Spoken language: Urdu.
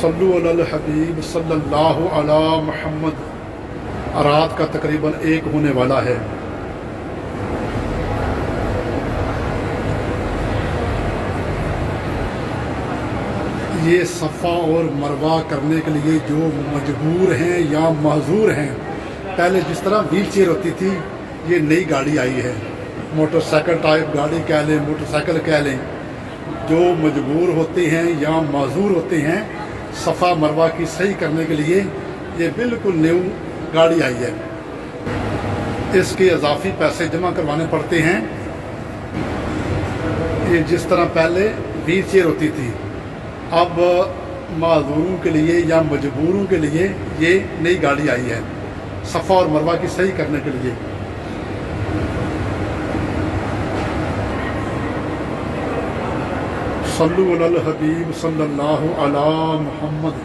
صلو علی الحبیب صلی اللہ علی محمد۔ رات کا تقریباً 1 ہونے والا ہے۔ یہ صفا اور مروہ کرنے کے لیے جو مجبور ہیں یا معذور ہیں، پہلے جس طرح ویل چیئر ہوتی تھی، یہ نئی گاڑی آئی ہے، موٹر سائیکل ٹائپ گاڑی کہہ لیں، موٹر سائیکل کہہ لیں۔ جو مجبور ہوتے ہیں یا معذور ہوتے ہیں، صفا مروہ کی صحیح کرنے کے لیے یہ بالکل نیو گاڑی آئی ہے۔ اس کے اضافی پیسے جمع کروانے پڑتے ہیں۔ یہ جس طرح پہلے ویل چیئر ہوتی تھی، اب معذوروں کے لیے یا مجبوروں کے لیے یہ نئی گاڑی آئی ہے، صفا اور مروہ کی صحیح کرنے کے لیے۔ صلو علی الحبیب صلی اللہ علی محمد۔